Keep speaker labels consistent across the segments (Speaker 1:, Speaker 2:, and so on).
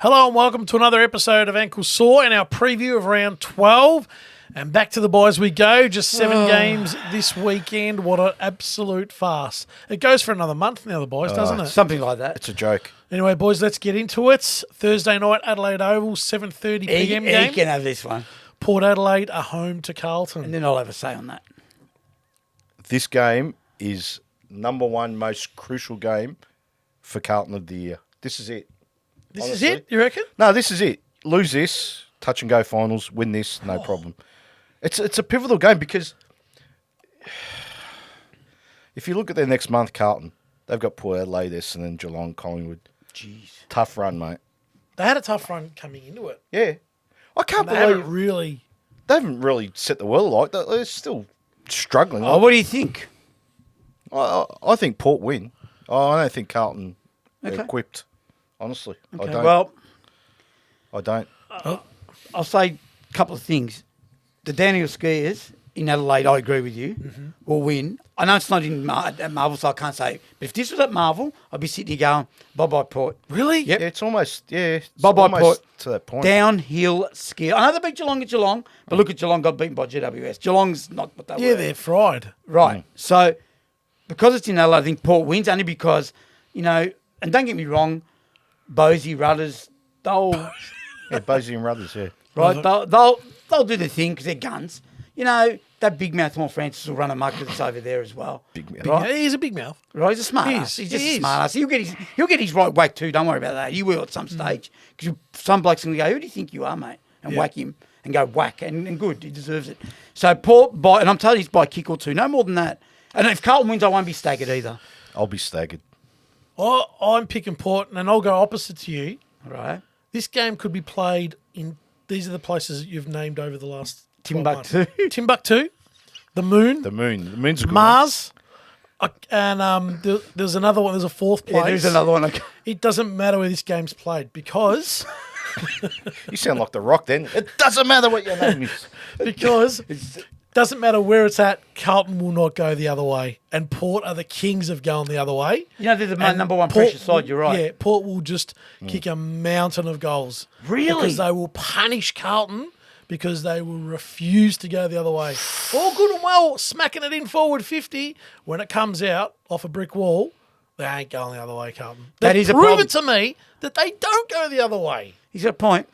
Speaker 1: Hello and welcome to another episode of Ankle Sore and our preview of round 12. And back to the boys we go. Just 7 games this weekend. What an absolute farce. It goes for another month now, the boys, doesn't it?
Speaker 2: Something like that.
Speaker 3: It's a joke.
Speaker 1: Anyway, boys, let's get into it. Thursday night, Adelaide Oval, 7:30 p.m. game.
Speaker 2: He can have this one.
Speaker 1: Port Adelaide are home to Carlton.
Speaker 2: And then I'll have a say on that.
Speaker 3: This game is number one most crucial game for Carlton of the year. This is it.
Speaker 1: This
Speaker 3: honestly.
Speaker 1: is it, you reckon?
Speaker 3: No, this is it. Lose this, touch and go finals, win this, no problem. It's a pivotal game because if you look at their next month, Carlton, they've got Port Adelaide, Essendon, Geelong, Collingwood.
Speaker 2: Jeez.
Speaker 3: Tough run, mate.
Speaker 1: They had a tough run coming into it.
Speaker 3: Yeah. I can't
Speaker 1: They
Speaker 3: believe
Speaker 1: haven't
Speaker 3: they haven't really set the world alight. They're still struggling.
Speaker 2: Oh, what do you think?
Speaker 3: I think Port win. I don't think Carlton are
Speaker 2: Okay.
Speaker 3: equipped. Honestly,
Speaker 2: Okay.
Speaker 3: I don't.
Speaker 2: Well,
Speaker 3: I don't.
Speaker 2: I'll say a couple of things. The Daniel Skiers in Adelaide, I agree with you, will win. I know it's not in at Marvel, so I can't say. But if this was at Marvel, I'd be sitting here going, bye-bye, Port.
Speaker 1: Really?
Speaker 2: Yep.
Speaker 3: Yeah, it's almost it's
Speaker 2: Bye-bye,
Speaker 3: almost
Speaker 2: Port.
Speaker 3: to that point.
Speaker 2: Downhill skier. I know they beat Geelong at Geelong, but look at Geelong got beaten by GWS. Geelong's not what they
Speaker 1: Yeah,
Speaker 2: were.
Speaker 1: they're fried.
Speaker 2: Right. So, because it's in Adelaide, I think Port wins only because, and don't get me wrong, Bosey, Rudders, they'll
Speaker 3: Yeah, Bosey and Rudders, yeah.
Speaker 2: right, they'll do the thing because they're guns. That big mouth More Francis will run amok with us over there as well.
Speaker 3: Big man.
Speaker 2: Right?
Speaker 1: Yeah, he's a big mouth.
Speaker 2: Right, he's a smart
Speaker 1: He
Speaker 2: ass.
Speaker 1: is.
Speaker 2: He's just
Speaker 1: He
Speaker 2: a
Speaker 1: is.
Speaker 2: smart ass. He'll get his right whack too. Don't worry about that. He will at some stage. Because some blokes can go, who do you think you are, mate? And whack him and go whack. And good, he deserves it. So Port, and I'm telling you, it's by a kick or two. No more than that. And if Carlton wins, I won't be staggered either.
Speaker 3: I'll be staggered.
Speaker 1: I'm picking Port, and I'll go opposite to you.
Speaker 2: All right.
Speaker 1: This game could be played in. These are the places that you've named over the last 12 months. Timbuktu, the Moon,
Speaker 3: The moon's a good
Speaker 1: Mars, and there's another one. There's a fourth place.
Speaker 2: Yeah, there's another one.
Speaker 1: It doesn't matter where this game's played because
Speaker 3: one. You sound like The Rock then. It doesn't matter what your name is.
Speaker 1: it doesn't matter where it's at. Carlton will not go the other way, and Port are the kings of going the other way.
Speaker 2: They're the
Speaker 1: And
Speaker 2: number one
Speaker 1: Port
Speaker 2: pressure side, you're right.
Speaker 1: Yeah, Port will just kick a mountain of goals.
Speaker 2: Really?
Speaker 1: Because they will punish Carlton because they will refuse to go the other way. All good and well, smacking it in forward 50. When it comes out off a brick wall, they ain't going the other way, Carlton.
Speaker 2: That
Speaker 1: They've
Speaker 2: is a
Speaker 1: proven
Speaker 2: problem.
Speaker 1: to me that they don't go the other way.
Speaker 2: He's got a point.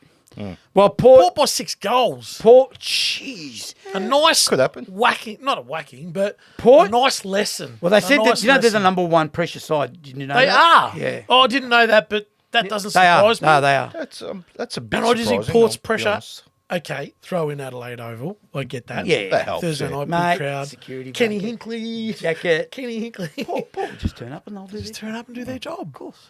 Speaker 2: Well, Port,
Speaker 1: Port by 6 goals.
Speaker 2: jeez.
Speaker 1: A nice
Speaker 3: Could happen.
Speaker 1: whacking, not a whacking, but
Speaker 2: Port-
Speaker 1: a nice lesson.
Speaker 2: Well, they
Speaker 1: A
Speaker 2: said
Speaker 1: nice
Speaker 2: that, they're the
Speaker 1: lesson.
Speaker 2: number one pressure side. Didn't you know
Speaker 1: They
Speaker 2: that?
Speaker 1: are.
Speaker 2: Yeah.
Speaker 1: Oh, I didn't know that, but that doesn't
Speaker 2: They are.
Speaker 1: surprise me.
Speaker 2: No, they are.
Speaker 3: That's a bit
Speaker 1: And I just think
Speaker 3: surprising,
Speaker 1: Port's
Speaker 3: I'll be
Speaker 1: pressure.
Speaker 3: honest.
Speaker 1: Okay, throw in Adelaide Oval. I get that.
Speaker 2: Yeah.
Speaker 3: That helps,
Speaker 1: Thursday
Speaker 3: yeah.
Speaker 1: night,
Speaker 2: Mate,
Speaker 1: big crowd.
Speaker 2: security
Speaker 1: Kenny
Speaker 2: blanket.
Speaker 1: Hinkley.
Speaker 2: Jacket.
Speaker 1: Kenny Hinkley.
Speaker 2: Port will just turn up and they'll do
Speaker 1: Just
Speaker 2: this.
Speaker 1: turn up and do their job.
Speaker 2: Of course.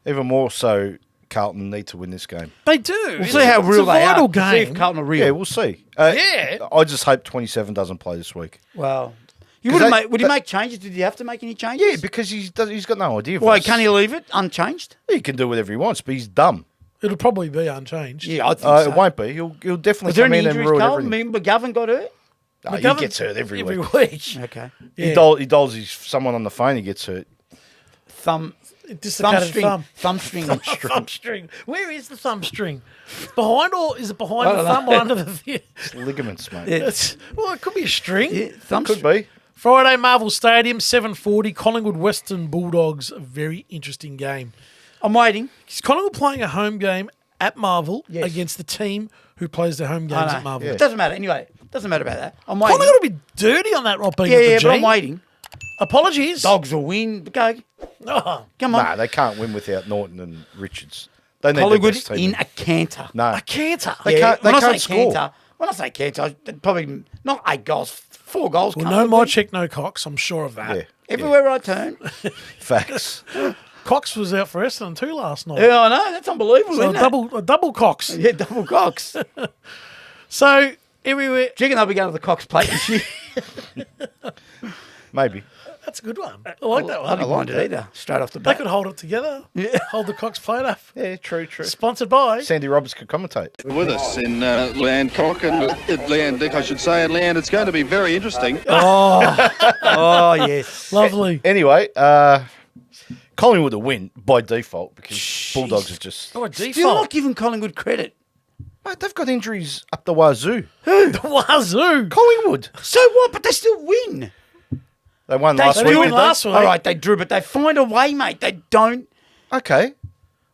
Speaker 3: Even more so, Carlton need to win this game.
Speaker 1: They do.
Speaker 2: We'll see how real they are.
Speaker 1: It's a vital
Speaker 2: We'll see if
Speaker 1: game.
Speaker 2: Carlton are real.
Speaker 3: Yeah, we'll see.
Speaker 1: Yeah.
Speaker 3: I just hope 27 doesn't play this week.
Speaker 2: Well, you
Speaker 3: 'Cause
Speaker 2: would he make changes? Did he have to make any changes?
Speaker 3: Yeah, because he's got no idea.
Speaker 2: Why, can he leave it unchanged?
Speaker 3: He can do whatever he wants, but he's dumb.
Speaker 1: It'll probably be unchanged.
Speaker 2: Yeah, I think so.
Speaker 3: It won't be. He'll definitely
Speaker 2: Was there
Speaker 3: come
Speaker 2: any
Speaker 3: in and
Speaker 2: injuries,
Speaker 3: ruin
Speaker 2: Carl?
Speaker 3: everything.
Speaker 2: McGovern got hurt?
Speaker 3: No, he
Speaker 1: McGovern-
Speaker 3: gets hurt every week.
Speaker 2: Okay.
Speaker 1: Yeah.
Speaker 3: He dolls his someone on the phone. He gets hurt.
Speaker 2: Thumb
Speaker 1: Dislocated
Speaker 2: string.
Speaker 1: thumb.
Speaker 2: Thumb string.
Speaker 1: Thumb string. Where is the thumb string? Behind or is it behind
Speaker 2: I
Speaker 1: the
Speaker 2: don't
Speaker 1: thumb
Speaker 2: know.
Speaker 1: or under the
Speaker 3: It's ligaments, mate.
Speaker 2: Yeah.
Speaker 1: Well, it could be a string.
Speaker 2: Yeah, thumb
Speaker 3: Could
Speaker 2: string.
Speaker 3: be.
Speaker 1: Friday, Marvel Stadium, 7:40. Collingwood Western Bulldogs. A very interesting game.
Speaker 2: I'm waiting.
Speaker 1: Is Collingwood playing a home game at Marvel
Speaker 2: Yes.
Speaker 1: against the team who plays their home games
Speaker 2: I
Speaker 1: at
Speaker 2: know.
Speaker 1: Marvel?
Speaker 3: Yeah.
Speaker 2: It doesn't matter. Anyway, doesn't matter about that. I'm waiting.
Speaker 1: Collingwood will be dirty on that, not being
Speaker 2: Yeah,
Speaker 1: at the
Speaker 2: yeah,
Speaker 1: G.
Speaker 2: but I'm waiting.
Speaker 1: Apologies.
Speaker 2: Dogs will win. Go.
Speaker 1: Oh,
Speaker 2: Come on.
Speaker 3: Nah, they can't win without Norton and Richards. They need
Speaker 2: Collingwood
Speaker 3: their best team.
Speaker 2: in a canter.
Speaker 3: No,
Speaker 1: a canter.
Speaker 3: They can't-
Speaker 2: when I
Speaker 3: can't
Speaker 2: say
Speaker 3: score.
Speaker 2: canter, when I say canter, probably not 8 goals, 4 goals.
Speaker 1: Well, no
Speaker 2: comfortably.
Speaker 1: my check, no Cox. I'm sure of that.
Speaker 3: yeah,
Speaker 2: Everywhere I turn.
Speaker 3: facts.
Speaker 1: Cox was out for Essendon too last night.
Speaker 2: Yeah, I know. That's unbelievable,
Speaker 1: So
Speaker 2: isn't
Speaker 1: a double Cox.
Speaker 2: it? Yeah, double cocks. Do
Speaker 1: So everywhere.
Speaker 2: you reckon they'll be going to the Cox plate this year?
Speaker 3: Maybe.
Speaker 1: That's a good one. I like that
Speaker 2: I
Speaker 1: one.
Speaker 2: didn't mind it either. Straight off the
Speaker 1: They
Speaker 2: bat.
Speaker 1: could hold it together.
Speaker 2: Yeah.
Speaker 1: Hold the Cox plate up.
Speaker 3: Yeah, true.
Speaker 1: Sponsored by.
Speaker 3: Sandy Roberts could commentate.
Speaker 4: With us in Landcock and Leanne, I should say. And Leanne, it's going to be very interesting.
Speaker 2: Oh, yes.
Speaker 1: Lovely.
Speaker 3: Anyway, Collingwood will win by default because Bulldogs are just.
Speaker 1: Oh,
Speaker 2: Still
Speaker 1: default.
Speaker 2: not giving Collingwood credit.
Speaker 3: Mate, they've got injuries up the wazoo.
Speaker 1: The Wazoo.
Speaker 3: Collingwood.
Speaker 2: So what? But they still win.
Speaker 3: They won
Speaker 2: They
Speaker 3: last
Speaker 1: They
Speaker 3: week.
Speaker 1: did
Speaker 3: didn't
Speaker 1: last week.
Speaker 2: All right, they drew, but they find a way, mate. They don't.
Speaker 3: Okay.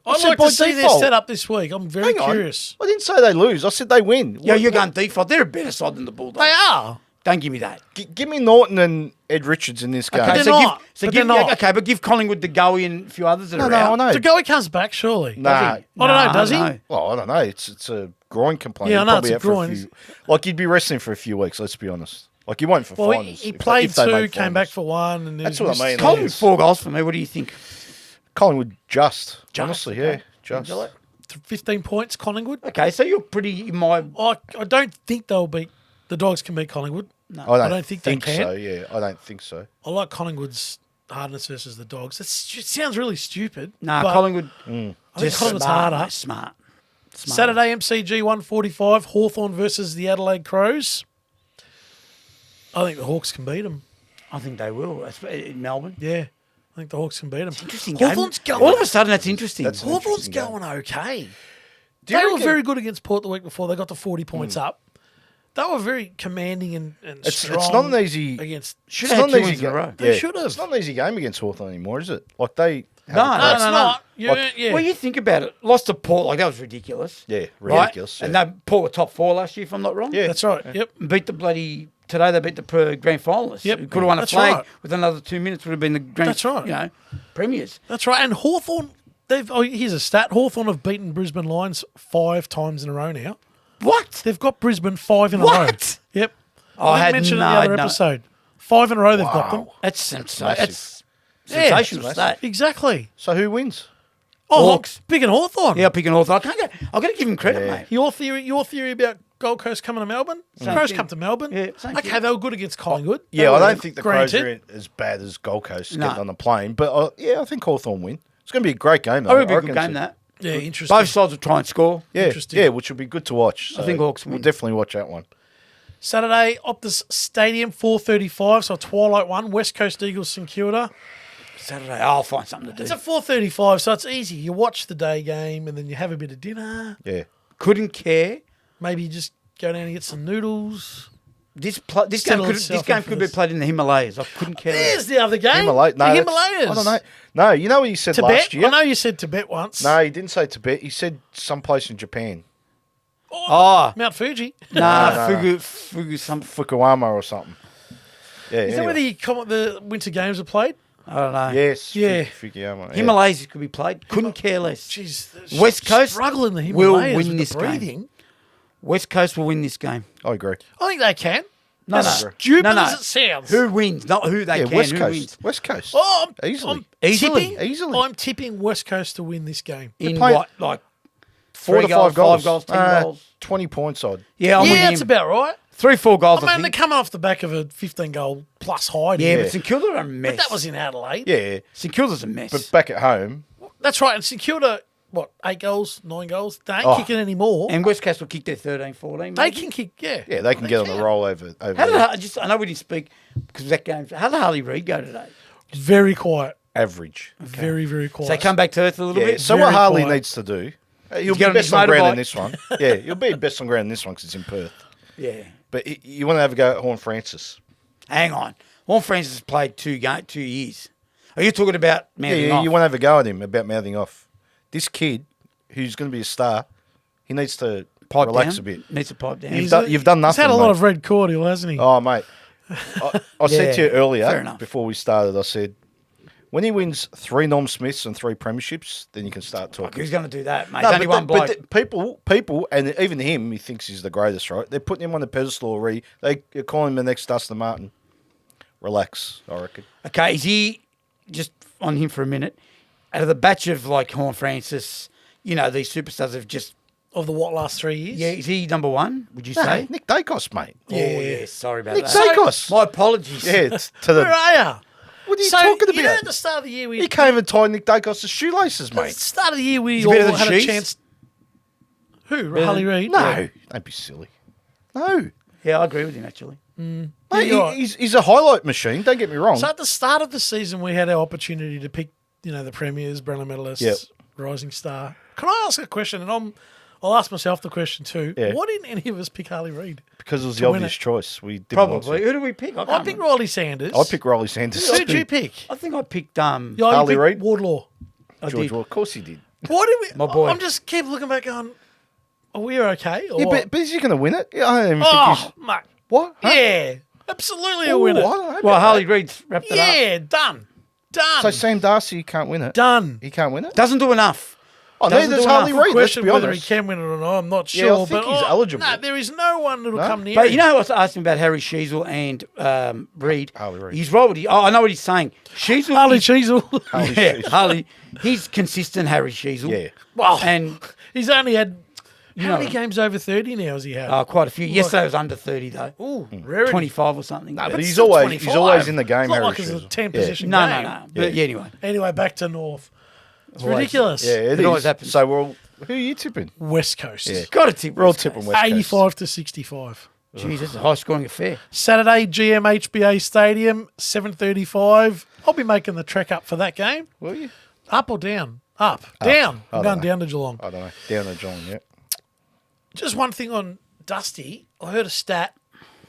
Speaker 1: I'd
Speaker 3: said
Speaker 1: like
Speaker 3: by
Speaker 1: to see their
Speaker 3: default.
Speaker 1: setup this week. I'm very
Speaker 3: Hang on.
Speaker 1: curious.
Speaker 3: I didn't say they lose. I said they win.
Speaker 2: Yeah, you're going default. They're a better side than the Bulldogs.
Speaker 1: They are.
Speaker 2: Don't give me that.
Speaker 3: Give me Norton and Ed Richards in this game.
Speaker 2: Okay,
Speaker 1: they're
Speaker 2: so
Speaker 1: not.
Speaker 2: give,
Speaker 1: But they're not.
Speaker 2: okay, but give Collingwood the Goey and a few others that
Speaker 3: No,
Speaker 2: are
Speaker 3: no,
Speaker 2: out.
Speaker 3: I know.
Speaker 1: The goalie comes back, surely.
Speaker 3: Nah.
Speaker 1: I don't know, does he?
Speaker 2: No.
Speaker 3: Well, I don't know. It's a groin complaint.
Speaker 1: Yeah, I
Speaker 3: He'll
Speaker 1: know,
Speaker 3: probably
Speaker 1: it's a
Speaker 3: out for
Speaker 1: groin.
Speaker 3: Like, he'd be wrestling for a few weeks, let's be honest. Like, he won't for
Speaker 1: Well,
Speaker 3: finals.
Speaker 1: he
Speaker 3: if
Speaker 1: played
Speaker 3: if they
Speaker 1: two,
Speaker 3: make
Speaker 1: came back
Speaker 3: finals.
Speaker 1: for one. And
Speaker 3: That's
Speaker 1: then
Speaker 3: what I mean.
Speaker 2: Collingwood
Speaker 3: Yes.
Speaker 2: 4 goals for me. What do you think?
Speaker 3: Collingwood just. Honestly,
Speaker 2: okay.
Speaker 3: yeah. Just.
Speaker 1: 15 points, Collingwood.
Speaker 2: Okay, so you're pretty in my.
Speaker 1: I don't think they'll beat the Dogs can beat Collingwood.
Speaker 3: I don't
Speaker 1: think they can.
Speaker 3: so, yeah. I don't think so.
Speaker 1: I like Collingwood's hardness versus the Dogs. It sounds really stupid.
Speaker 2: Nah,
Speaker 1: but
Speaker 2: Collingwood.
Speaker 1: I think
Speaker 2: Just
Speaker 1: Collingwood's
Speaker 2: smart,
Speaker 1: harder.
Speaker 2: mate, smart.
Speaker 1: Saturday MCG 145, Hawthorn versus the Adelaide Crows. I think the Hawks can beat them.
Speaker 2: I think they will. That's in Melbourne.
Speaker 1: Yeah, I think the Hawks can beat them.
Speaker 2: Interesting.
Speaker 1: Hawthorn's
Speaker 2: game.
Speaker 1: going.
Speaker 2: All of a sudden, that's interesting.
Speaker 3: That's-
Speaker 1: Hawthorn's
Speaker 3: interesting game.
Speaker 1: going okay.
Speaker 3: Do you
Speaker 1: They were
Speaker 3: reckon-
Speaker 1: very good against Port the week before. They got to 40 points up. They were very commanding and
Speaker 3: It's
Speaker 1: strong.
Speaker 3: not an easy.
Speaker 1: against.
Speaker 2: Should
Speaker 3: It's
Speaker 2: have
Speaker 3: not
Speaker 2: had
Speaker 3: an
Speaker 2: 2
Speaker 3: easy
Speaker 2: wins in a
Speaker 3: game.
Speaker 2: row.
Speaker 1: They should have.
Speaker 3: It's not an easy game against Hawthorn anymore, is it? Like they.
Speaker 2: No,
Speaker 1: No, it's
Speaker 2: no.
Speaker 1: not.
Speaker 3: Like-
Speaker 1: Yeah.
Speaker 2: Well, you think about it. Lost to Port, like that was ridiculous.
Speaker 3: Yeah,
Speaker 2: Right?
Speaker 3: ridiculous.
Speaker 2: And
Speaker 3: yeah.
Speaker 2: they Port were top 4 last year, if I'm not wrong.
Speaker 3: Yeah.
Speaker 1: That's right. Yep.
Speaker 2: Beat the bloody. Today they beat the grand finalists.
Speaker 1: Yep.
Speaker 2: Who could have won a
Speaker 1: That's
Speaker 2: flag
Speaker 1: right.
Speaker 2: with another 2 minutes. Would have been the grand.
Speaker 1: That's right.
Speaker 2: You know, premiers.
Speaker 1: That's right. And Hawthorn, here's a stat. Hawthorn have beaten Brisbane Lions 5 times in a row now.
Speaker 2: What?
Speaker 1: They've got Brisbane 5 in a
Speaker 2: What?
Speaker 1: row. Yep.
Speaker 2: I
Speaker 1: I
Speaker 2: had
Speaker 1: didn't mention it in
Speaker 2: no-
Speaker 1: the other
Speaker 2: no.
Speaker 1: episode. 5 in a row they've got them.
Speaker 2: That's sensational.
Speaker 3: Massive.
Speaker 2: That's
Speaker 1: Yeah.
Speaker 2: sensational
Speaker 3: Massive.
Speaker 2: stat.
Speaker 1: Exactly.
Speaker 3: So who wins?
Speaker 1: Oh,
Speaker 2: Hawks.
Speaker 1: big and Hawthorn.
Speaker 2: Yeah, picking Hawthorn. I've got to give him credit,
Speaker 3: Yeah.
Speaker 2: mate.
Speaker 1: Your theory about Gold Coast coming to Melbourne?
Speaker 2: Same
Speaker 1: Crows
Speaker 2: thing.
Speaker 1: come to Melbourne.
Speaker 2: Yeah, same
Speaker 1: okay,
Speaker 2: thing.
Speaker 1: they were good against Collingwood.
Speaker 3: Yeah, I don't think the Crows
Speaker 1: Granted.
Speaker 3: are as bad as Gold Coast
Speaker 2: No.
Speaker 3: getting on the plane, but yeah, I think Hawthorn win. It's going to be a great game. Though.
Speaker 2: I reckon it'll be a
Speaker 3: reckon
Speaker 2: good game,
Speaker 3: it's-
Speaker 2: that.
Speaker 1: Yeah, interesting.
Speaker 2: Both sides will try and score.
Speaker 3: Yeah,
Speaker 1: Interesting.
Speaker 3: yeah, which will be good to watch.
Speaker 2: I think Hawks
Speaker 3: We'll
Speaker 2: win.
Speaker 3: definitely watch that one.
Speaker 1: Saturday, Optus Stadium, 4:35, so a twilight one. West Coast Eagles, St Kilda.
Speaker 2: Saturday, I'll find something to do.
Speaker 1: It's at 4:35, so it's easy. You watch the day game and then you have a bit of dinner.
Speaker 3: Yeah,
Speaker 2: Couldn't care.
Speaker 1: Maybe you just go down and get some noodles.
Speaker 2: This
Speaker 1: Settle
Speaker 2: game
Speaker 1: itself
Speaker 2: could
Speaker 1: in for
Speaker 2: be
Speaker 1: this.
Speaker 2: played in the Himalayas. I couldn't care.
Speaker 1: There's the other game. the
Speaker 3: that's-
Speaker 1: Himalayas.
Speaker 3: I don't know. No, you know what he said
Speaker 1: Tibet.
Speaker 3: last year?
Speaker 1: I know you said Tibet once.
Speaker 3: No, he didn't say Tibet. He said someplace in Japan,
Speaker 2: Oh,
Speaker 1: Mount Fuji.
Speaker 2: nah,
Speaker 3: no.
Speaker 2: Fugu, some.
Speaker 3: Fukuoka or something. Yeah,
Speaker 1: Is that where
Speaker 3: anyway.
Speaker 1: the Winter Games are played?
Speaker 2: I don't know.
Speaker 3: Yes,
Speaker 1: Yeah.
Speaker 3: Fukuyama. Yeah.
Speaker 2: Himalayas could be played. Couldn't care less.
Speaker 1: Jeez,
Speaker 2: West Coast
Speaker 1: struggle in the
Speaker 2: will
Speaker 1: Himalayas
Speaker 2: win
Speaker 1: with
Speaker 2: this
Speaker 1: the
Speaker 2: game.
Speaker 1: breathing.
Speaker 2: West Coast will win this game.
Speaker 3: I agree.
Speaker 1: I think they can.
Speaker 2: No,
Speaker 1: as
Speaker 2: no.
Speaker 1: stupid
Speaker 2: No, no.
Speaker 1: as it sounds.
Speaker 2: Who wins? Not who they
Speaker 3: Yeah,
Speaker 2: can.
Speaker 3: West
Speaker 2: who
Speaker 3: Coast.
Speaker 2: wins?
Speaker 3: West Coast.
Speaker 1: Oh,
Speaker 3: Easily.
Speaker 2: Easily.
Speaker 1: I'm tipping West Coast to win this game.
Speaker 2: In
Speaker 3: playing-
Speaker 2: what? Like
Speaker 3: 4
Speaker 2: 3
Speaker 3: to 5 goals.
Speaker 2: 5 goals, 10 goals.
Speaker 3: 20 points odd.
Speaker 2: Yeah, I'm
Speaker 1: yeah,
Speaker 2: with
Speaker 1: that's
Speaker 2: him.
Speaker 1: about right.
Speaker 2: 3-4 goals,
Speaker 1: I
Speaker 2: I
Speaker 1: mean, they're
Speaker 2: think.
Speaker 1: coming off the back of a 15-goal plus hide.
Speaker 2: Yeah,
Speaker 1: here.
Speaker 2: but St Kilda are a mess.
Speaker 1: But that was in Adelaide.
Speaker 3: Yeah,
Speaker 2: St Kilda's a mess.
Speaker 3: but back at home,
Speaker 1: That's right. And St Kilda, 8 goals, 9 goals? They ain't
Speaker 3: Oh.
Speaker 1: kicking anymore.
Speaker 2: and West Coast will kick their 13-14.
Speaker 1: They
Speaker 2: maybe.
Speaker 1: can kick, yeah.
Speaker 3: yeah, they can get on the roll over
Speaker 2: How
Speaker 3: there.
Speaker 2: did I know we didn't speak because of that game. How did Harley Reid go today?
Speaker 1: Very quiet.
Speaker 3: Average.
Speaker 1: Very, very quiet.
Speaker 2: So they come back to earth a little
Speaker 3: Yeah,
Speaker 2: bit.
Speaker 3: so
Speaker 1: Very
Speaker 3: what Harley
Speaker 1: quiet.
Speaker 3: needs to do, he'll
Speaker 2: He's
Speaker 3: be
Speaker 2: got on
Speaker 3: best
Speaker 2: his
Speaker 3: on ground
Speaker 2: motorbike.
Speaker 3: in this one. Yeah, he'll be best on ground in this one because it's in Perth.
Speaker 2: Yeah.
Speaker 3: But you want to have a go at Horn Francis.
Speaker 2: Hang on. Horn Francis has played 2 years. Are you talking about mouthing
Speaker 3: Yeah,
Speaker 2: off?
Speaker 3: you want to have a go at him about mouthing off. This kid, who's going to be a star, he needs to
Speaker 2: pipe
Speaker 3: relax
Speaker 2: down?
Speaker 3: a bit.
Speaker 2: Needs to pipe down.
Speaker 3: You've done nothing.
Speaker 1: He's had a lot
Speaker 3: mate.
Speaker 1: of red cordial, hasn't he?
Speaker 3: Oh, mate. I said to you
Speaker 2: Yeah, fair
Speaker 3: earlier,
Speaker 2: enough.
Speaker 3: before we started, I said, when he wins 3 Norm Smiths and 3 premierships, then you can start talking.
Speaker 2: Who's going to do that, mate?
Speaker 3: No,
Speaker 2: There's only one bloke.
Speaker 3: people, and even him, he thinks he's the greatest, right? They're putting him on the pedestal already. They're calling him the next Dustin Martin. Relax, I reckon.
Speaker 2: Okay, is he, just on him for a minute, out of the batch of like Horn Francis, these superstars have just,
Speaker 1: Of the last 3 years?
Speaker 2: yeah, is he number 1, would you
Speaker 3: No,
Speaker 2: say?
Speaker 3: Nick Dacos, mate.
Speaker 2: Oh, yeah, sorry about
Speaker 3: Nick
Speaker 2: that.
Speaker 3: Dacos.
Speaker 2: My apologies.
Speaker 3: Yeah, it's to
Speaker 1: Where
Speaker 3: the.
Speaker 1: are you?
Speaker 3: What are you
Speaker 1: So,
Speaker 3: talking
Speaker 1: you know,
Speaker 3: about?
Speaker 1: at the start of the year,
Speaker 3: He can't even tie Nick Dacos' shoelaces,
Speaker 1: at the
Speaker 3: mate.
Speaker 1: start of the year, we
Speaker 2: He's
Speaker 1: all
Speaker 2: better than
Speaker 1: had a
Speaker 2: Sheets?
Speaker 1: chance. Who?
Speaker 2: Better
Speaker 1: Harley
Speaker 2: than-
Speaker 1: Reid?
Speaker 3: No, don't be silly. No.
Speaker 2: Yeah, I agree with him, actually.
Speaker 3: Mate,
Speaker 1: you're right.
Speaker 3: he's a highlight machine, don't get me wrong.
Speaker 1: So at the start of the season, we had our opportunity to pick the premiers, Brownlow medalists,
Speaker 3: Yep.
Speaker 1: rising star. Can I ask a question? And I'll ask myself the question too.
Speaker 3: Yeah.
Speaker 1: Why didn't any of us pick Harley Reid?
Speaker 3: Because it was
Speaker 1: To
Speaker 3: the
Speaker 1: win
Speaker 3: obvious
Speaker 1: it.
Speaker 3: choice. We didn't
Speaker 2: Probably.
Speaker 3: want
Speaker 2: Who do we pick? I
Speaker 1: I
Speaker 2: can't
Speaker 1: picked
Speaker 2: remember.
Speaker 1: Riley Sanders.
Speaker 3: to. I picked Riley Sanders.
Speaker 1: Who did you pick?
Speaker 2: I think I picked
Speaker 1: Yeah, you
Speaker 3: Harley
Speaker 1: picked
Speaker 3: Reid?
Speaker 1: Wardlaw.
Speaker 2: I
Speaker 3: George
Speaker 2: did.
Speaker 3: Wall. Of course he did.
Speaker 1: Why did we?
Speaker 2: My boy.
Speaker 1: I'm just keep looking back going, are we okay? Or
Speaker 3: Yeah,
Speaker 1: what?
Speaker 3: but is he going to win it? Yeah, I don't even think he's...
Speaker 1: Oh, mate.
Speaker 3: What? Huh?
Speaker 1: Yeah. Absolutely a
Speaker 3: Ooh,
Speaker 1: winner.
Speaker 3: I don't know
Speaker 2: Well,
Speaker 3: about
Speaker 2: Harley
Speaker 3: that.
Speaker 2: Reid's wrapped it up.
Speaker 1: Yeah, done. Done.
Speaker 3: So Sam Darcy can't win it?
Speaker 1: Done.
Speaker 3: He can't win it?
Speaker 2: Doesn't do enough.
Speaker 3: Oh,
Speaker 2: doesn't
Speaker 3: neither does
Speaker 2: do
Speaker 3: Harley
Speaker 2: enough.
Speaker 3: Reid, let's
Speaker 1: Question
Speaker 3: be
Speaker 1: whether he
Speaker 3: honest.
Speaker 1: can win it or not, I'm not
Speaker 3: Yeah, I
Speaker 1: sure.
Speaker 3: think
Speaker 1: but
Speaker 3: he's eligible.
Speaker 1: No, there is no one that'll
Speaker 3: No?
Speaker 1: come near
Speaker 2: But
Speaker 1: him.
Speaker 2: you know what's asking about Harry Sheasel and Reid?
Speaker 3: Harley Reid.
Speaker 2: He's right. I know what he's saying. Sheasel.
Speaker 1: Harley
Speaker 2: is-
Speaker 1: Cheezel.
Speaker 3: Harley
Speaker 2: Yeah,
Speaker 3: Sheasel.
Speaker 2: Harley. He's consistent, Harry Sheasel.
Speaker 3: Yeah.
Speaker 1: Wow.
Speaker 2: And
Speaker 1: He's only had how
Speaker 2: know-
Speaker 1: many games over 30 now has he had?
Speaker 2: quite a few. Yesterday was under 30, though.
Speaker 1: Ooh, rarity.
Speaker 2: 25 or something.
Speaker 3: But
Speaker 1: That's
Speaker 3: he's
Speaker 1: still
Speaker 3: always
Speaker 1: 25.
Speaker 3: in the game,
Speaker 1: It's not
Speaker 3: Harry
Speaker 1: like it's a
Speaker 3: Sheasel.
Speaker 1: 10
Speaker 3: Yeah.
Speaker 1: position
Speaker 2: No,
Speaker 1: game.
Speaker 2: no. But anyway.
Speaker 1: Anyway, back to North. It's
Speaker 2: Always.
Speaker 1: ridiculous.
Speaker 3: Yeah, it
Speaker 2: It always
Speaker 3: is.
Speaker 2: happens.
Speaker 3: So we're all... Who are you tipping?
Speaker 1: West Coast.
Speaker 3: Yeah.
Speaker 2: Got to tip.
Speaker 3: We're all
Speaker 2: West
Speaker 3: tipping
Speaker 2: Coast.
Speaker 3: West Coast.
Speaker 1: 85 to 65.
Speaker 2: Jeez, that's a high scoring affair.
Speaker 1: Saturday, GMHBA Stadium, 7:35. I'll be making the trek up for that game.
Speaker 3: Will you?
Speaker 1: Up or down? Up. Down.
Speaker 3: I
Speaker 1: I'm
Speaker 3: don't
Speaker 1: going
Speaker 3: know.
Speaker 1: down to Geelong.
Speaker 3: I don't know. Down the Geelong, yeah.
Speaker 1: Just one thing on Dusty. I heard a stat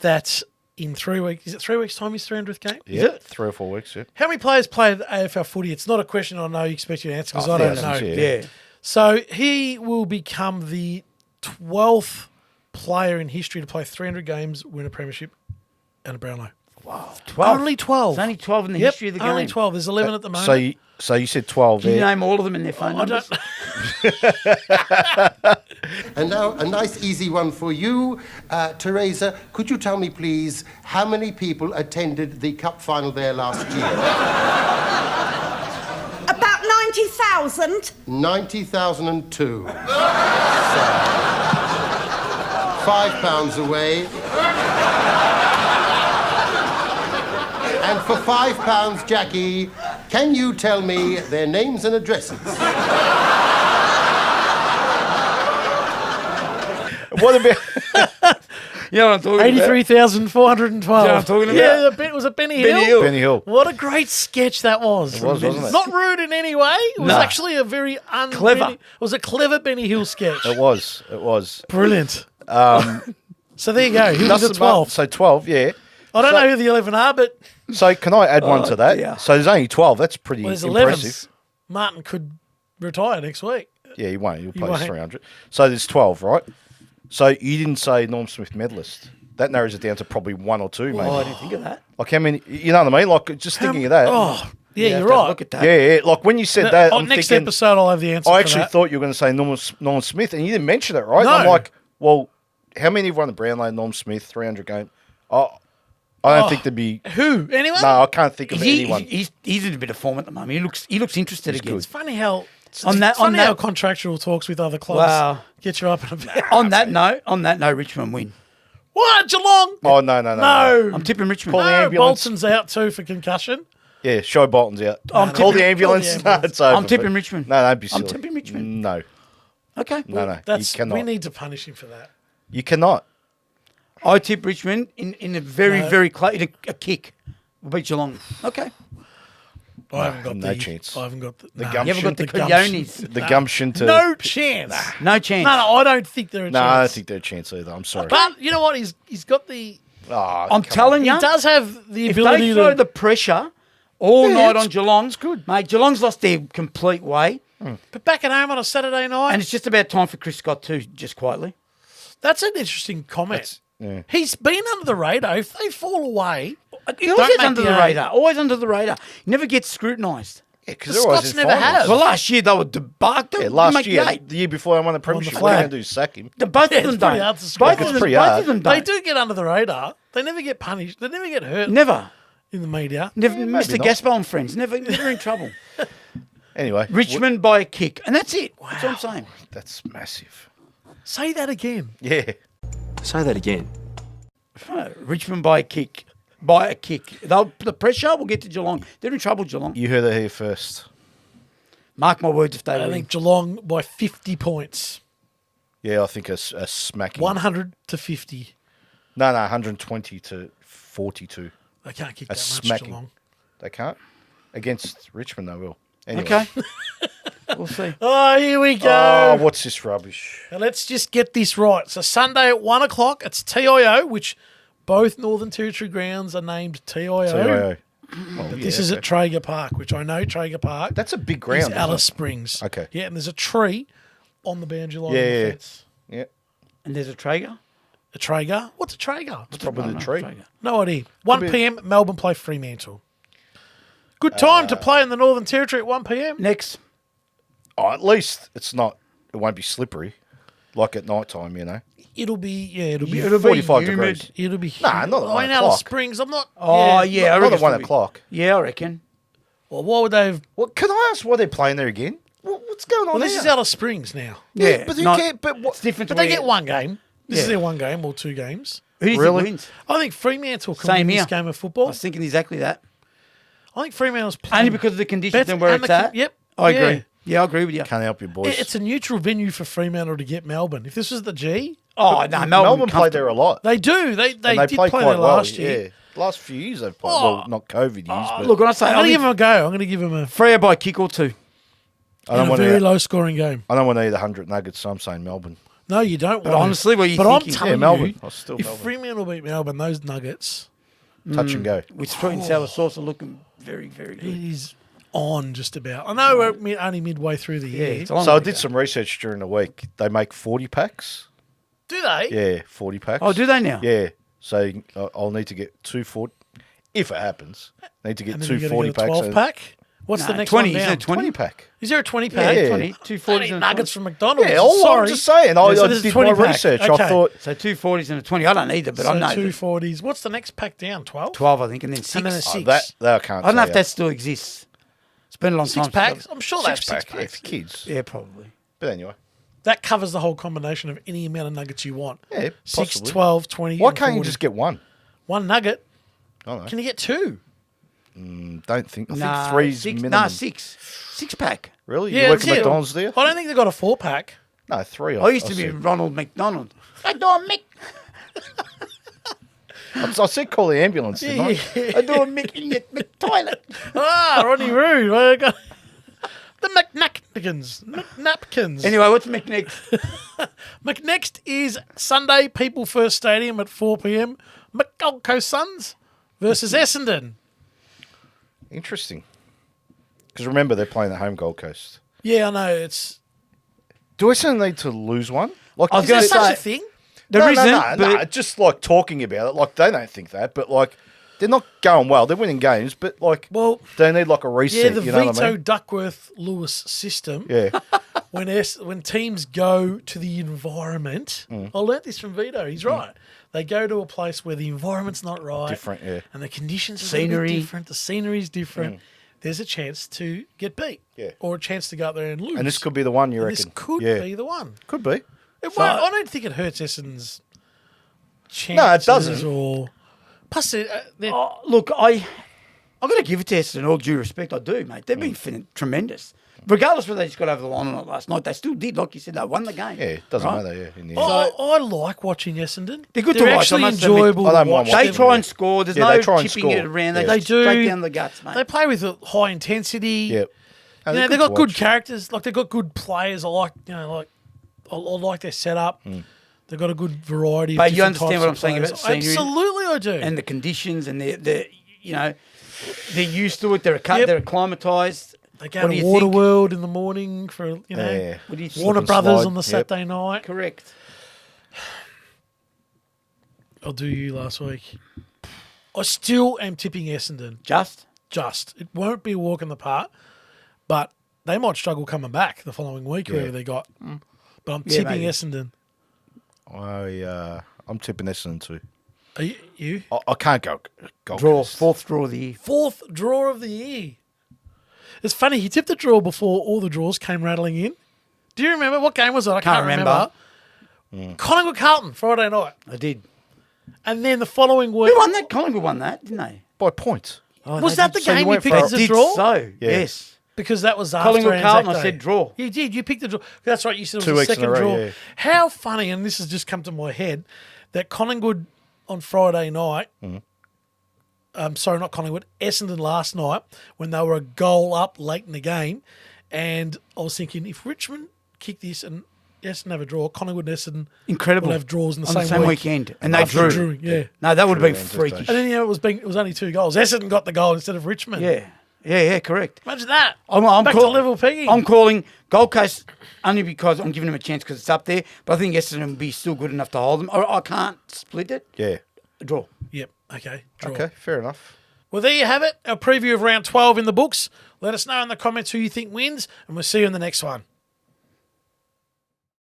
Speaker 1: that in 3 weeks, is it 3 weeks' time his 300th game?
Speaker 3: Yeah, 3 or 4 weeks, yeah.
Speaker 1: How many players played AFL footy? It's not a question I know you expect you to answer because I don't know.
Speaker 3: thousands,
Speaker 2: Yeah.
Speaker 1: So he will become the 12th player in history to play 300 games, win a premiership, and a Brownlow.
Speaker 2: Wow. 12.
Speaker 1: Only 12.
Speaker 2: There's only 12 in the
Speaker 1: Yep,
Speaker 2: history of the game.
Speaker 1: only 12. There's 11 at the moment.
Speaker 3: So you said 12
Speaker 2: Can you
Speaker 3: there.
Speaker 2: name all of them in their phone
Speaker 1: I
Speaker 2: numbers?
Speaker 1: don't.
Speaker 5: And now a nice easy one for you. Teresa, could you tell me, please, how many people attended the cup final there last year?
Speaker 6: About 90,000.
Speaker 5: 90,002. £5 away. And for £5, Jackie, can you tell me their names and addresses?
Speaker 3: What about...
Speaker 2: You know what I'm talking about?
Speaker 1: 83,412.
Speaker 2: You know what I'm talking about?
Speaker 1: Yeah, was it Benny Hill?
Speaker 2: Benny Hill.
Speaker 3: Benny Hill.
Speaker 1: What a great sketch that was.
Speaker 3: It was, wasn't it?
Speaker 1: Not rude in any way. It was
Speaker 2: No.
Speaker 1: actually a very
Speaker 2: Clever.
Speaker 1: It was a clever Benny Hill sketch.
Speaker 3: It was.
Speaker 1: Brilliant. So there you go. He was
Speaker 3: That's
Speaker 1: at 12.
Speaker 3: So 12, yeah.
Speaker 1: I don't
Speaker 3: so-
Speaker 1: know who the 11 are, but
Speaker 3: So can I add one to that?
Speaker 2: dear.
Speaker 3: So there's only 12. That's pretty
Speaker 1: there's
Speaker 3: impressive.
Speaker 1: 11s. Martin could retire next week.
Speaker 3: Yeah, he won't. He'll play
Speaker 1: won't.
Speaker 3: 300. So there's 12, right? So you didn't say Norm Smith medalist. That narrows it down to probably 1 or 2, maybe.
Speaker 2: Oh, I didn't think of that.
Speaker 3: Like how many? You know what I mean? Like just thinking of that.
Speaker 1: Oh, yeah,
Speaker 2: You have
Speaker 1: you're
Speaker 2: to have a
Speaker 1: right.
Speaker 2: Look at that.
Speaker 3: Yeah. Like when you said that, I'm
Speaker 1: next
Speaker 3: thinking.
Speaker 1: episode, I'll have the answer.
Speaker 3: I
Speaker 1: for
Speaker 3: actually
Speaker 1: that.
Speaker 3: thought you were going to say Norm Smith, and you didn't mention it, right?
Speaker 1: No.
Speaker 3: And I'm like, well, how many have won the Brownlow? Norm Smith, 300 game. I don't think there'd be.
Speaker 1: Who? Anyone?
Speaker 3: No, I can't think of
Speaker 2: He's
Speaker 3: anyone.
Speaker 2: in a bit of form at the moment. He looks interested again.
Speaker 1: It's funny how
Speaker 2: On that-
Speaker 1: it's funny
Speaker 2: on that-
Speaker 1: how contractual talks with other clubs
Speaker 2: Wow.
Speaker 1: get you up and about.
Speaker 2: On that note, Richmond win.
Speaker 1: What, Geelong?
Speaker 3: Oh no.
Speaker 1: No.
Speaker 2: I'm tipping Richmond.
Speaker 3: Call the
Speaker 1: No,
Speaker 3: ambulance.
Speaker 1: Bolton's out too for concussion.
Speaker 3: Yeah, Shy Bolton's out.
Speaker 2: I'm
Speaker 3: Call the
Speaker 2: tipping-
Speaker 3: ambulance.
Speaker 1: call the ambulance.
Speaker 3: No, it's over.
Speaker 2: I'm tipping
Speaker 3: but-
Speaker 2: Richmond.
Speaker 3: No, don't be
Speaker 2: I'm
Speaker 3: silly.
Speaker 2: tipping Richmond.
Speaker 3: No,
Speaker 2: Okay.
Speaker 3: no.
Speaker 1: That's
Speaker 3: You cannot.
Speaker 1: we need to punish him for that.
Speaker 3: You cannot.
Speaker 2: I tip Richmond in a very,
Speaker 1: No.
Speaker 2: very close, in a kick. We'll beat Geelong. Okay.
Speaker 1: I haven't got
Speaker 3: no
Speaker 1: the
Speaker 3: chance.
Speaker 1: I haven't got the,
Speaker 3: The
Speaker 1: no.
Speaker 3: gumption.
Speaker 2: You haven't got the
Speaker 1: gumption.
Speaker 2: cojones.
Speaker 3: The gumption to.
Speaker 1: No chance.
Speaker 2: No chance.
Speaker 1: No, I don't think they're a
Speaker 3: No,
Speaker 1: chance.
Speaker 3: I don't think they're a chance either. I'm sorry.
Speaker 1: But you know what? He's got the.
Speaker 3: Oh,
Speaker 2: I'm telling
Speaker 1: He
Speaker 2: you,
Speaker 1: does have the
Speaker 2: if
Speaker 1: ability
Speaker 2: they throw
Speaker 1: to.
Speaker 2: the pressure all
Speaker 3: Yeah,
Speaker 2: night
Speaker 3: it's-
Speaker 2: on Geelong, it's good. Mate, Geelong's lost their complete way.
Speaker 1: But back at home on a Saturday night,
Speaker 2: And it's just about time for Chris Scott too, just quietly.
Speaker 1: that's an interesting comment.
Speaker 3: yeah.
Speaker 1: He's been under the radar. If they fall away,
Speaker 2: He
Speaker 1: Don't
Speaker 2: always gets
Speaker 1: make
Speaker 2: under
Speaker 1: the
Speaker 2: the
Speaker 1: aim.
Speaker 2: radar. Always under the radar. He never gets scrutinised.
Speaker 3: Yeah, because
Speaker 1: The
Speaker 3: they're always
Speaker 1: Scots
Speaker 3: in
Speaker 1: never
Speaker 3: finals.
Speaker 1: have.
Speaker 2: Well, last year they were debarked.
Speaker 3: Yeah,
Speaker 2: They
Speaker 3: last
Speaker 2: make
Speaker 3: year,
Speaker 2: the eight.
Speaker 3: the year before I won the premiership, what are
Speaker 1: flag.
Speaker 3: they going to do? Sack him?
Speaker 2: The both
Speaker 1: Yeah,
Speaker 2: of them
Speaker 1: it's pretty
Speaker 2: don't.
Speaker 1: hard to
Speaker 2: Both
Speaker 1: scrutinize.
Speaker 2: of
Speaker 3: It's
Speaker 2: them,
Speaker 3: pretty
Speaker 2: both
Speaker 3: hard.
Speaker 2: of them
Speaker 1: they
Speaker 2: don't.
Speaker 1: do get under the radar. They never get punished. They never get hurt
Speaker 2: Never.
Speaker 1: in the media.
Speaker 2: Never.
Speaker 3: maybe
Speaker 2: Mr.
Speaker 3: not.
Speaker 2: Gaspar and friends. Never in trouble.
Speaker 3: Anyway,
Speaker 2: Richmond by a kick, and that's it. That's what I'm saying.
Speaker 3: that's massive.
Speaker 1: Say that again.
Speaker 3: Yeah.
Speaker 7: Say that again.
Speaker 2: Richmond by a kick. By a kick. The pressure will get to Geelong. They're in trouble, Geelong.
Speaker 3: You heard it here first.
Speaker 2: Mark my words if they
Speaker 1: I
Speaker 2: win.
Speaker 1: think Geelong by 50 points.
Speaker 3: Yeah, I think a smacking.
Speaker 1: 100 to 50.
Speaker 3: No, 120 to 42.
Speaker 1: They can't kick
Speaker 3: A
Speaker 1: that much,
Speaker 3: smacking.
Speaker 1: Geelong.
Speaker 3: They can't? Against Richmond, they will. Anyway.
Speaker 2: Okay. We'll see.
Speaker 1: Oh, here we
Speaker 3: Oh,
Speaker 1: go.
Speaker 3: what's this rubbish?
Speaker 1: Now, let's just get this right. So Sunday at 1 o'clock, it's TIO, which both Northern Territory grounds are named TIO.
Speaker 3: TIO.
Speaker 1: But this is at Traeger Park, which I know Traeger Park.
Speaker 3: That's a big
Speaker 1: is
Speaker 3: ground. isn't
Speaker 1: Alice
Speaker 3: it?
Speaker 1: Springs.
Speaker 3: Okay.
Speaker 1: Yeah, and there's a tree on the boundary line
Speaker 3: Yeah,
Speaker 1: of the
Speaker 3: yeah.
Speaker 1: fence.
Speaker 3: Yeah.
Speaker 2: And there's a Traeger.
Speaker 1: A Traeger? What's a Traeger?
Speaker 3: Probably the tree.
Speaker 2: Traeger.
Speaker 1: No idea. 1
Speaker 3: be-
Speaker 1: p.m. Melbourne play Fremantle. Good time to play in the Northern Territory at 1 p.m.
Speaker 2: Next.
Speaker 3: Oh, at least it won't be slippery like at night time, you know.
Speaker 1: It'll be, it'll be,
Speaker 2: It'll be
Speaker 3: 45
Speaker 2: humid.
Speaker 3: degrees.
Speaker 1: it'll be.
Speaker 3: Nah, not at 1
Speaker 1: in Alice
Speaker 3: o'clock.
Speaker 1: Springs. I'm not.
Speaker 2: Oh, yeah. I
Speaker 3: Not
Speaker 2: reckon
Speaker 3: at 1
Speaker 2: it'll be-
Speaker 3: o'clock.
Speaker 2: Yeah, I reckon.
Speaker 1: Well, why would they have?
Speaker 3: Well, can I ask why they're playing there again? What's going on
Speaker 1: Well, this
Speaker 3: there?
Speaker 1: is Alice Springs now.
Speaker 2: Yeah,
Speaker 3: but who
Speaker 2: not-
Speaker 3: cares? But what?
Speaker 2: It's different.
Speaker 1: But
Speaker 2: to
Speaker 1: they
Speaker 2: where-
Speaker 1: get one game. This is
Speaker 2: Yeah.
Speaker 1: their one game or 2 games.
Speaker 2: Who do you
Speaker 3: Really?
Speaker 2: think wins?
Speaker 1: I think Fremantle can
Speaker 2: Same
Speaker 1: win this
Speaker 2: here.
Speaker 1: game of
Speaker 2: I
Speaker 1: football.
Speaker 2: was thinking exactly that.
Speaker 1: I think Fremantle's playing
Speaker 2: Only because of the conditions
Speaker 1: better
Speaker 2: and where
Speaker 1: and
Speaker 2: it's
Speaker 1: the
Speaker 2: at.
Speaker 1: yep.
Speaker 2: I
Speaker 1: yeah.
Speaker 2: agree. Yeah, I agree with you.
Speaker 3: Can't help you, boys.
Speaker 1: It's a neutral venue for Fremantle to get Melbourne. If this was the G,
Speaker 2: Oh, no,
Speaker 3: Melbourne played there a lot.
Speaker 1: they do. They
Speaker 3: And
Speaker 1: did
Speaker 3: play
Speaker 1: play
Speaker 3: quite
Speaker 1: there
Speaker 3: well.
Speaker 1: last year.
Speaker 3: Yeah. Last few years they've played.
Speaker 1: Oh.
Speaker 3: Well, not COVID years, but
Speaker 2: Look, when I say
Speaker 1: I'm
Speaker 2: I
Speaker 1: going to
Speaker 2: think
Speaker 1: give him a go. I'm going to give him a,
Speaker 2: Freo by kick or two.
Speaker 3: I don't
Speaker 1: a
Speaker 3: want
Speaker 1: very
Speaker 3: to.
Speaker 1: low scoring game.
Speaker 3: I don't want to eat 100 nuggets, so I'm saying Melbourne.
Speaker 1: No, you don't.
Speaker 2: But
Speaker 1: want to.
Speaker 2: honestly, what are you
Speaker 1: But I'm
Speaker 2: thinking?
Speaker 1: telling
Speaker 3: Yeah, Melbourne.
Speaker 1: you,
Speaker 3: I still
Speaker 1: if
Speaker 3: Melbourne.
Speaker 1: Fremantle beat Melbourne, those Nuggets,
Speaker 3: Touch and go.
Speaker 2: With sweet and sour sauce are looking very, very
Speaker 1: it
Speaker 2: good.
Speaker 1: is on just about. I know we're only midway through the
Speaker 2: Yeah,
Speaker 1: year.
Speaker 2: it's on.
Speaker 3: So I
Speaker 2: like
Speaker 3: did
Speaker 2: that.
Speaker 3: some research during the week. They make 40 packs.
Speaker 1: Do they?
Speaker 3: Yeah, 40 packs.
Speaker 2: Oh, do they now?
Speaker 3: Yeah. So I'll need to get 2 40. If it happens, need to get
Speaker 1: And then
Speaker 3: 2
Speaker 1: you got
Speaker 3: 40
Speaker 1: to get a
Speaker 3: packs.
Speaker 1: 12 pack. What's
Speaker 2: No,
Speaker 1: the next
Speaker 2: 20,
Speaker 1: one
Speaker 2: isn't
Speaker 1: down?
Speaker 2: it 20?
Speaker 3: 20 pack.
Speaker 1: Is there a 20 pack?
Speaker 3: Yeah.
Speaker 2: 20, 240s and a
Speaker 1: nuggets
Speaker 2: 20.
Speaker 1: from McDonald's.
Speaker 3: Yeah,
Speaker 1: Sorry.
Speaker 3: I'm just saying. I
Speaker 1: So this is
Speaker 3: did
Speaker 1: 20
Speaker 3: my
Speaker 1: pack.
Speaker 3: research.
Speaker 1: Okay.
Speaker 3: I thought
Speaker 2: So 240s and a 20. I don't either, but
Speaker 1: So
Speaker 2: I know.
Speaker 1: 240s. What's the next pack down? 12?
Speaker 2: 12, I think, and then 6.
Speaker 1: And then a
Speaker 3: oh,
Speaker 1: 6.
Speaker 3: that I can't.
Speaker 2: I don't know
Speaker 3: tell
Speaker 2: if
Speaker 3: you.
Speaker 2: that still exists. It's been a long
Speaker 1: 6
Speaker 2: time.
Speaker 1: packs? I'm sure that's
Speaker 3: 6
Speaker 1: 6
Speaker 3: pack. Yeah,
Speaker 1: packs.
Speaker 3: for kids.
Speaker 2: Yeah, probably.
Speaker 3: But anyway,
Speaker 1: That covers the whole combination of any amount of nuggets you want.
Speaker 3: yeah,
Speaker 1: 6,
Speaker 3: possibly.
Speaker 1: 12, 20.
Speaker 3: Why
Speaker 1: and
Speaker 3: can't you
Speaker 1: 40.
Speaker 3: just get one?
Speaker 1: one nugget?
Speaker 3: I don't know.
Speaker 1: Can you get 2?
Speaker 3: Don't think. I
Speaker 2: Nah,
Speaker 3: think 3's
Speaker 2: 6.
Speaker 3: minimum.
Speaker 2: Nah, 6. 6-pack.
Speaker 3: Really?
Speaker 1: Yeah,
Speaker 3: you work
Speaker 1: that's
Speaker 3: at
Speaker 1: it.
Speaker 3: McDonald's, do you?
Speaker 1: I don't think they've got a 4 pack.
Speaker 3: No, 3.
Speaker 2: I used to be
Speaker 3: said.
Speaker 2: Ronald McDonald. I do a Mick.
Speaker 3: I said call the ambulance, didn't I?
Speaker 2: I do a Mick in your toilet.
Speaker 1: Ah, Ronnie Rude. Well, I got- the McNapkins.
Speaker 2: Anyway, what's Mick next?
Speaker 1: McNext is Sunday, People First Stadium at 4 p.m. Gold Coast Suns versus Essendon.
Speaker 3: Interesting. Because remember, they're playing at home Gold Coast.
Speaker 1: Yeah, I know. It's
Speaker 3: Do Essendon need to lose one? Like,
Speaker 2: I was
Speaker 1: is there
Speaker 2: gonna
Speaker 1: such
Speaker 2: say-
Speaker 1: a thing?
Speaker 2: There isn't, but
Speaker 3: just like talking about it, like they don't think that, but like they're not going well. They're winning games, but like
Speaker 1: Well,
Speaker 3: they need like a reset.
Speaker 1: yeah, the
Speaker 3: you know what I
Speaker 1: Vito
Speaker 3: mean?
Speaker 1: Duckworth Lewis system.
Speaker 3: Yeah,
Speaker 1: When teams go to the environment,
Speaker 3: Mm.
Speaker 1: I learnt this from Vito. He's right. They go to a place where the environment's not right,
Speaker 3: different. Yeah,
Speaker 1: and the conditions are
Speaker 2: Scenery.
Speaker 1: different. The scenery's different. There's a chance to get beat,
Speaker 3: Yeah.
Speaker 1: or a chance to go up there and lose.
Speaker 3: and this could be the one you
Speaker 1: And
Speaker 3: reckon.
Speaker 1: this could
Speaker 3: yeah.
Speaker 1: be the one.
Speaker 3: Could be.
Speaker 1: It won't, I don't think it hurts Essendon's chances.
Speaker 3: No, it doesn't.
Speaker 1: Or plus,
Speaker 2: Oh, look, I've got to give it to Essendon, all due respect. I do, mate. They've been tremendous. Regardless whether they just got over the line or not last night, they still did. Like you said, they won the game.
Speaker 3: Yeah, it doesn't
Speaker 2: Right?
Speaker 3: matter. Yeah, in the end.
Speaker 1: I like watching Essendon.
Speaker 2: They're good to
Speaker 1: They're
Speaker 2: watch,
Speaker 1: actually
Speaker 2: I must admit.
Speaker 1: enjoyable
Speaker 3: I
Speaker 1: to
Speaker 3: don't mind
Speaker 1: watch.
Speaker 3: watching
Speaker 2: They
Speaker 3: them.
Speaker 2: try and score. There's
Speaker 3: Yeah, they
Speaker 2: no
Speaker 3: try and
Speaker 2: chipping
Speaker 3: score.
Speaker 2: it around.
Speaker 3: Yeah.
Speaker 2: They
Speaker 1: They
Speaker 2: just
Speaker 1: do.
Speaker 2: straight down the guts, mate.
Speaker 1: They play with a high intensity.
Speaker 3: Yeah, And
Speaker 1: You know,
Speaker 3: they're
Speaker 1: they've
Speaker 3: good
Speaker 1: got
Speaker 3: to
Speaker 1: good
Speaker 3: watch.
Speaker 1: characters. Like they've got good players. I like I like their setup. They've got a good variety. Of
Speaker 2: But you
Speaker 1: different
Speaker 2: understand
Speaker 1: types
Speaker 2: what
Speaker 1: of
Speaker 2: I'm saying about
Speaker 1: players.
Speaker 2: scenery?
Speaker 1: Absolutely, I do.
Speaker 2: And the conditions and they're used to it. They're acclimatised.
Speaker 1: they go
Speaker 2: what do
Speaker 1: to
Speaker 2: you think?
Speaker 1: Waterworld in the morning for
Speaker 3: Yeah.
Speaker 2: What do you think?
Speaker 1: Warner
Speaker 3: and
Speaker 1: Brothers
Speaker 3: slide.
Speaker 1: on the
Speaker 3: Yep.
Speaker 1: Saturday night.
Speaker 2: Correct.
Speaker 1: I'll do you last week. I still am tipping Essendon.
Speaker 2: Just?
Speaker 1: It won't be a walk in the park, but they might struggle coming back the following week, whoever they got. But I'm
Speaker 2: Yeah,
Speaker 1: tipping
Speaker 2: maybe.
Speaker 1: Essendon.
Speaker 3: I'm tipping Essendon too.
Speaker 1: Are you?
Speaker 3: I can't go Gold
Speaker 2: Draw.
Speaker 3: Coast.
Speaker 2: 4th draw of the year.
Speaker 1: 4th draw of the year. It's funny, he tipped the draw before all the draws came rattling in. Do you remember? What game was it? I can't remember. Collingwood Carlton, Friday night.
Speaker 2: I did.
Speaker 1: And then the following week.
Speaker 2: Who won that? Collingwood won that, didn't they?
Speaker 3: By points.
Speaker 2: Oh,
Speaker 1: Was
Speaker 2: they
Speaker 1: that
Speaker 2: did.
Speaker 1: the
Speaker 3: So you
Speaker 1: game you
Speaker 3: went
Speaker 1: picked
Speaker 3: for
Speaker 1: as a
Speaker 2: Did
Speaker 1: draw?
Speaker 2: so,
Speaker 3: Yeah.
Speaker 2: yes.
Speaker 1: Because that was after
Speaker 2: Collingwood
Speaker 1: Anzac
Speaker 2: Carlton, I
Speaker 1: Day.
Speaker 2: said draw.
Speaker 1: You did. You picked the draw. That's right. You said it
Speaker 3: 2
Speaker 1: was the
Speaker 3: weeks in a
Speaker 1: second
Speaker 3: row,
Speaker 1: draw.
Speaker 3: yeah.
Speaker 1: How funny, and this has just come to my head, that Collingwood on Friday night sorry, not Collingwood, Essendon last night when they were a goal up late in the game. And I was thinking, if Richmond kick this and Essendon have a draw, Collingwood and Essendon
Speaker 2: Incredible.
Speaker 1: will have draws in the
Speaker 2: on
Speaker 1: same
Speaker 2: the same
Speaker 1: week.
Speaker 2: weekend. And they
Speaker 1: After
Speaker 2: drew.
Speaker 1: yeah.
Speaker 2: No, that would have been
Speaker 3: True,
Speaker 2: freaky.
Speaker 1: And then, it was only 2 goals. Essendon got the goal instead of Richmond.
Speaker 2: Yeah, correct.
Speaker 1: Imagine that.
Speaker 2: I'm
Speaker 1: Back to level pegging.
Speaker 2: I'm calling Gold Coast only because I'm giving them a chance because it's up there. But I think Essendon will be still good enough to hold them. I can't split it.
Speaker 3: Yeah.
Speaker 2: A draw.
Speaker 1: Yep. Okay. Draw.
Speaker 3: Okay, fair enough.
Speaker 1: Well, there you have it. Our preview of round 12 in the books. Let us know in the comments who you think wins, and we'll see you in the next one.